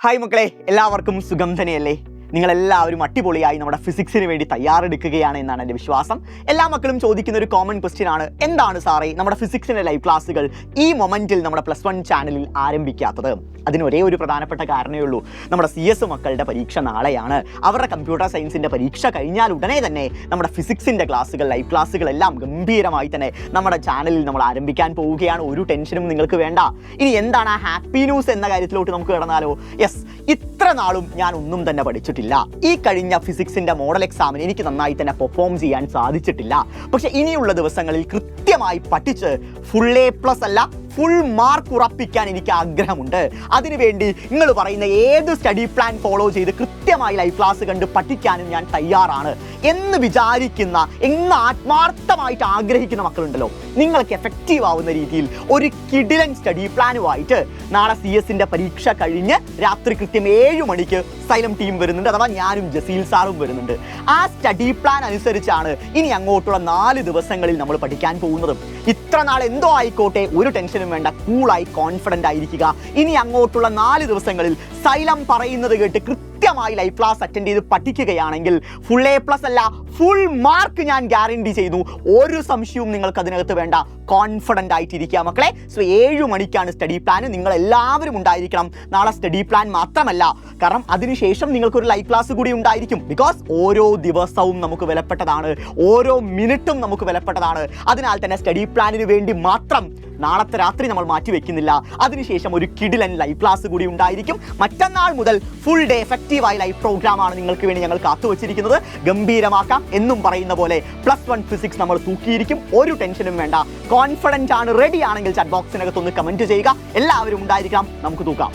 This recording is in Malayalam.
ഹായ് മക്കളെ, എല്ലാവർക്കും സുഖം തന്നെയല്ലേ? നിങ്ങളെല്ലാവരും അടിപൊളിയായി നമ്മുടെ ഫിസിക്സിന് വേണ്ടി തയ്യാറെടുക്കുകയാണ് എന്നാണ് എൻ്റെ വിശ്വാസം. എല്ലാ മക്കളും ചോദിക്കുന്ന ഒരു കോമൺ ക്വസ്റ്റ്യൻ ആണ്, എന്താണ് സാറേ നമ്മുടെ ഫിസിക്സിൻ്റെ ലൈവ് ക്ലാസ്സുകൾ ഈ മൊമെൻറ്റിൽ നമ്മുടെ +1 ചാനലിൽ ആരംഭിക്കാത്തത്? അതിന് ഒരേ ഒരു പ്രധാനപ്പെട്ട കാരണമേ ഉള്ളൂ. നമ്മുടെ CS മക്കളുടെ പരീക്ഷ നാളെയാണ്. അവരുടെ കമ്പ്യൂട്ടർ സയൻസിൻ്റെ പരീക്ഷ കഴിഞ്ഞാൽ ഉടനെ തന്നെ നമ്മുടെ ഫിസിക്സിൻ്റെ ക്ലാസ്സുകൾ, ലൈവ് ക്ലാസ്സുകളെല്ലാം ഗംഭീരമായി തന്നെ നമ്മുടെ ചാനലിൽ നമ്മൾ ആരംഭിക്കാൻ പോവുകയാണ്. ഒരു ടെൻഷനും നിങ്ങൾക്ക് വേണ്ട. ഇനി എന്താണ് ആ ഹാപ്പി ന്യൂസ് എന്ന കാര്യത്തിലോട്ട് നമുക്ക് കിടന്നാലോ? യെസ്, ഇത്ര നാളും ഞാൻ ഒന്നും തന്നെ പഠിച്ചിട്ടില്ല. ഈ കഴിഞ്ഞ ഫിസിക്സിൻ്റെ മോഡൽ എക്സാമിന് എനിക്ക് നന്നായി തന്നെ പെർഫോം ചെയ്യാൻ സാധിച്ചിട്ടില്ല. പക്ഷെ ഇനിയുള്ള ദിവസങ്ങളിൽ കൃത്യമായി പഠിച്ച് A+ അല്ല ഫുൾ മാർക്ക് ഉറപ്പിക്കാൻ എനിക്ക് ആഗ്രഹമുണ്ട്. അതിനുവേണ്ടി നിങ്ങൾ പറയുന്ന ഏത് സ്റ്റഡി പ്ലാൻ ഫോളോ ചെയ്ത് കൃത്യമായി ലൈവ് ക്ലാസ് കണ്ട് പഠിക്കാനും ഞാൻ തയ്യാറാണ് എന്ന് വിചാരിക്കുന്ന, എന്ന് ആത്മാർത്ഥമായിട്ട് ആഗ്രഹിക്കുന്ന മക്കളുണ്ടല്ലോ, നിങ്ങൾക്ക് എഫക്റ്റീവ് ആവുന്ന രീതിയിൽ ഒരു കിടിലൻ സ്റ്റഡി പ്ലാനുമായിട്ട് നാളെ CS പരീക്ഷ കഴിഞ്ഞ് രാത്രി കൃത്യം 7 മണിക്ക് സൈലം ടീം വരുന്നുണ്ട്. അഥവാ ഞാനും ജസീൽ സാറും വരുന്നുണ്ട്. ആ സ്റ്റഡി പ്ലാൻ അനുസരിച്ചാണ് ഇനി അങ്ങോട്ടുള്ള 4 ദിവസങ്ങളിൽ നമ്മൾ പഠിക്കാൻ പോകുന്നത്. ഇത്ര നാൾ എന്തോ ആയിക്കോട്ടെ, ഒരു ടെൻഷനും വേണ്ട, കൂളായി കോൺഫിഡൻ്റ് ആയിരിക്കുക. ഇനി അങ്ങോട്ടുള്ള 4 ദിവസങ്ങളിൽ സൈലം പറയുന്നത് കേട്ട് കൃത്യമായി ലൈവ് ക്ലാസ് അറ്റൻഡ് ചെയ്ത് പഠിക്കുകയാണെങ്കിൽ A+ അല്ല ഫുൾ മാർക്ക് ഞാൻ ഗ്യാരണ്ടി ചെയ്യുന്നു. ഒരു സംശയവും നിങ്ങൾക്ക് അതിനകത്ത് വേണ്ട. കോൺഫിഡൻ്റ് ആയിട്ടിരിക്കുക മക്കളെ. സോ 7 മണിക്കാണ് സ്റ്റഡി പ്ലാൻ. നിങ്ങൾ എല്ലാവരും ഉണ്ടായിരിക്കണം. നാളെ സ്റ്റഡി പ്ലാൻ മാത്രമല്ല, കാരണം അതിനുശേഷം നിങ്ങൾക്കൊരു ലൈവ് ക്ലാസ് കൂടി ഉണ്ടായിരിക്കും. ബിക്കോസ് ഓരോ ദിവസവും നമുക്ക് വിലപ്പെട്ടതാണ്, ഓരോ മിനിറ്റും നമുക്ക് വിലപ്പെട്ടതാണ്. അതിനാൽ തന്നെ സ്റ്റഡി പ്ലാനിന് വേണ്ടി മാത്രം നാളത്തെ രാത്രി നമ്മൾ മാറ്റി വെക്കുന്നില്ല. അതിനുശേഷം ഒരു കിടിലൻ ലൈവ് ക്ലാസ് കൂടി ഉണ്ടായിരിക്കും. മറ്റന്നാൾ മുതൽ ഫുൾ ഡേ എഫക്റ്റീവായ ലൈവ് പ്രോഗ്രാമാണ് നിങ്ങൾക്ക് വേണ്ടി ഞങ്ങൾ കാത്തുവച്ചിരിക്കുന്നത്. ഗംഭീരമാക്കാം എന്നും പറയുന്ന പോലെ +1 ഫിസിക്സ് നമ്മൾ തൂക്കിയിരിക്കും. ഒരു ടെൻഷനും വേണ്ട. കോൺഫിഡൻ്റ് ആണ്, റെഡി ആണെങ്കിൽ ചാറ്റ് ബോക്സിനകത്തൊന്ന് കമൻറ്റ് ചെയ്യുക. എല്ലാവരും ഉണ്ടായിരിക്കണം, നമുക്ക് തൂക്കാം.